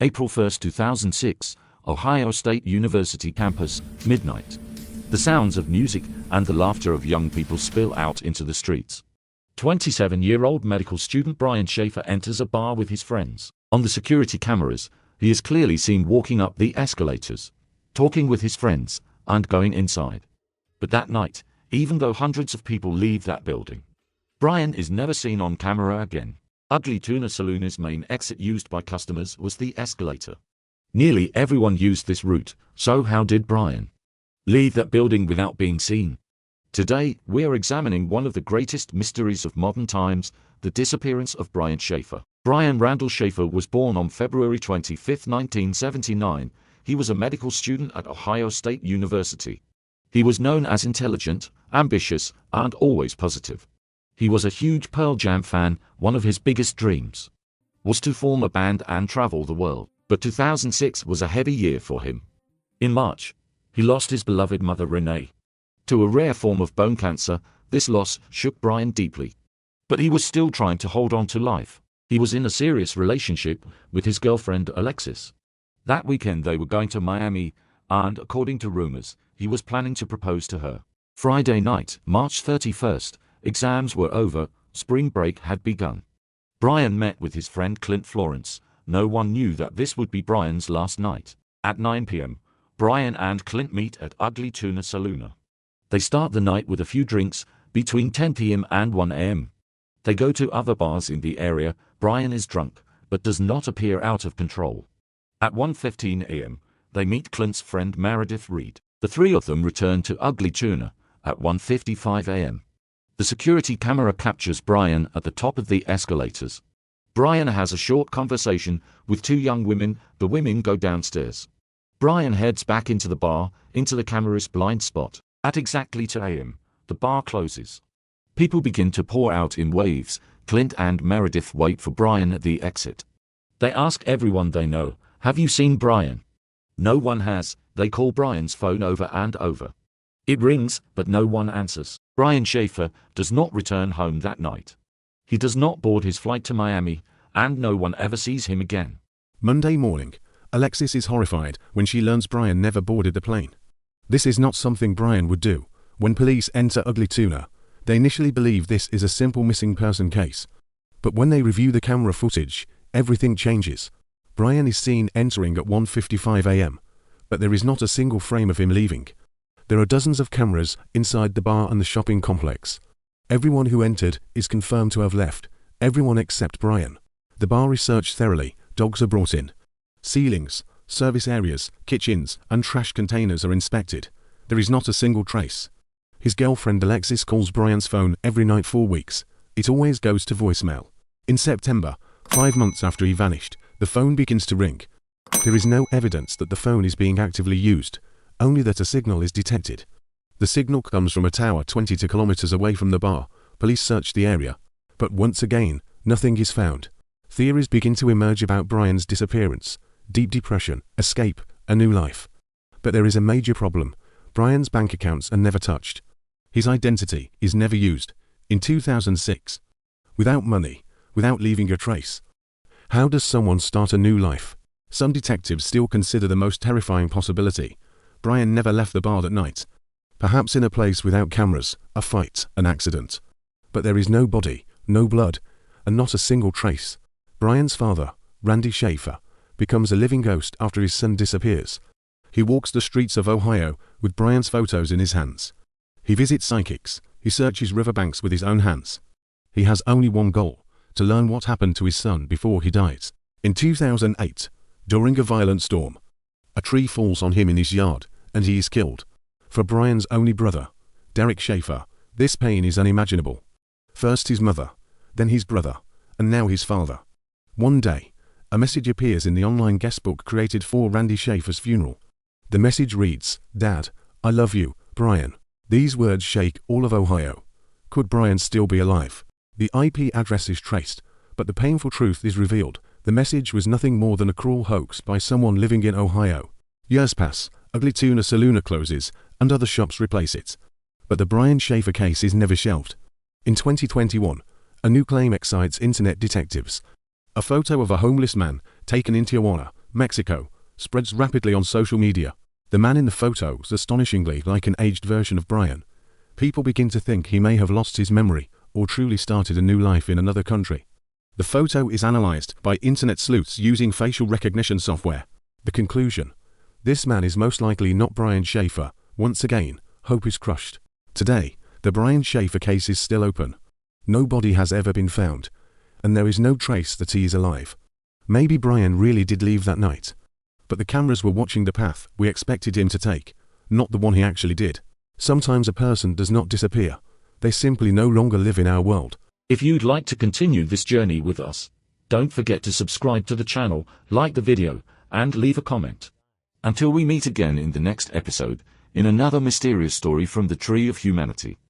April 1, 2006, Ohio State University campus, midnight. The sounds of music and the laughter of young people spill out into the streets. 27-year-old medical student Brian Shaffer enters a bar with his friends. On the security cameras, he is clearly seen walking up the escalators, talking with his friends, and going inside. But that night, even though hundreds of people leave that building, Brian is never seen on camera again. Ugly Tuna Saloon's main exit used by customers was the escalator. Nearly everyone used this route, so how did Brian leave that building without being seen? Today, we are examining one of the greatest mysteries of modern times, the disappearance of Brian Shaffer. Brian Randall Shaffer was born on February 25, 1979. He was a medical student at Ohio State University. He was known as intelligent, ambitious, and always positive. He was a huge Pearl Jam fan. One of his biggest dreams was to form a band and travel the world. But 2006 was a heavy year for him. In March, he lost his beloved mother Renee to a rare form of bone cancer. This loss shook Brian deeply. But he was still trying to hold on to life. He was in a serious relationship with his girlfriend Alexis. That weekend they were going to Miami, and according to rumors, he was planning to propose to her. Friday night, March 31st, exams were over, spring break had begun. Brian met with his friend Clint Florence. No one knew that this would be Brian's last night. At 9 p.m., Brian and Clint meet at Ugly Tuna Saloon. They start the night with a few drinks. Between 10 p.m. and 1 a.m., they go to other bars in the area. Brian is drunk, but does not appear out of control. At 1:15 a.m., they meet Clint's friend Meredith Reed. The three of them return to Ugly Tuna at 1:55 a.m. The security camera captures Brian at the top of the escalators. Brian has a short conversation with two young women. The women go downstairs. Brian heads back into the bar, into the camera's blind spot. At exactly 2 a.m., the bar closes. People begin to pour out in waves. Clint and Meredith wait for Brian at the exit. They ask everyone they know, "Have you seen Brian?" No one has. They call Brian's phone over and over. It rings, but no one answers. Brian Shaffer does not return home that night. He does not board his flight to Miami, and no one ever sees him again. Monday morning, Alexis is horrified when she learns Brian never boarded the plane. This is not something Brian would do. When police enter Ugly Tuna, they initially believe this is a simple missing person case. But when they review the camera footage, everything changes. Brian is seen entering at 1:55 a.m., but there is not a single frame of him leaving. There are dozens of cameras inside the bar and the shopping complex. Everyone who entered is confirmed to have left, everyone except Brian. The bar is searched thoroughly, dogs are brought in. Ceilings, service areas, kitchens, and trash containers are inspected. There is not a single trace. His girlfriend Alexis calls Brian's phone every night for weeks. It always goes to voicemail. In September, 5 months after he vanished, the phone begins to ring. There is no evidence that the phone is being actively used, only that a signal is detected. The signal comes from a tower 22 kilometers away from the bar. Police search the area, but once again, nothing is found. Theories begin to emerge about Brian's disappearance: deep depression, escape, a new life. But there is a major problem. Brian's bank accounts are never touched. His identity is never used. In 2006, without money, without leaving a trace. How does someone start a new life? Some detectives still consider the most terrifying possibility: Brian never left the bar that night. Perhaps in a place without cameras, a fight, an accident. But there is no body, no blood, and not a single trace. Brian's father, Randy Shaffer, becomes a living ghost after his son disappears. He walks the streets of Ohio with Brian's photos in his hands. He visits psychics. He searches riverbanks with his own hands. He has only one goal: to learn what happened to his son before he dies. In 2008, during a violent storm, a tree falls on him in his yard, and he is killed. For Brian's only brother, Derek Shaffer, this pain is unimaginable. First his mother, then his brother, and now his father. One day, a message appears in the online guestbook created for Randy Shaffer's funeral. The message reads, "Dad, I love you, Brian." These words shake all of Ohio. Could Brian still be alive? The IP address is traced, but the painful truth is revealed. The message was nothing more than a cruel hoax by someone living in Ohio. Years pass, Ugly Tuna Saloon closes, and other shops replace it. But the Brian Shaffer case is never shelved. In 2021, a new claim excites internet detectives. A photo of a homeless man taken in Tijuana Mexico, spreads rapidly on social media. The man in the photo is astonishingly like an aged version of Brian. People begin to think he may have lost his memory or truly started a new life in another country. The photo is analyzed by internet sleuths using facial recognition software. The conclusion: this man is most likely not Brian Shaffer. Once again, hope is crushed. Today, the Brian Shaffer case is still open. No body has ever been found, and there is no trace that he is alive. Maybe Brian really did leave that night, but the cameras were watching the path we expected him to take, not the one he actually did. Sometimes a person does not disappear. They simply no longer live in our world. If you'd like to continue this journey with us, don't forget to subscribe to the channel, like the video, and leave a comment. Until we meet again in the next episode, in another mysterious story from the Tree of Humanity.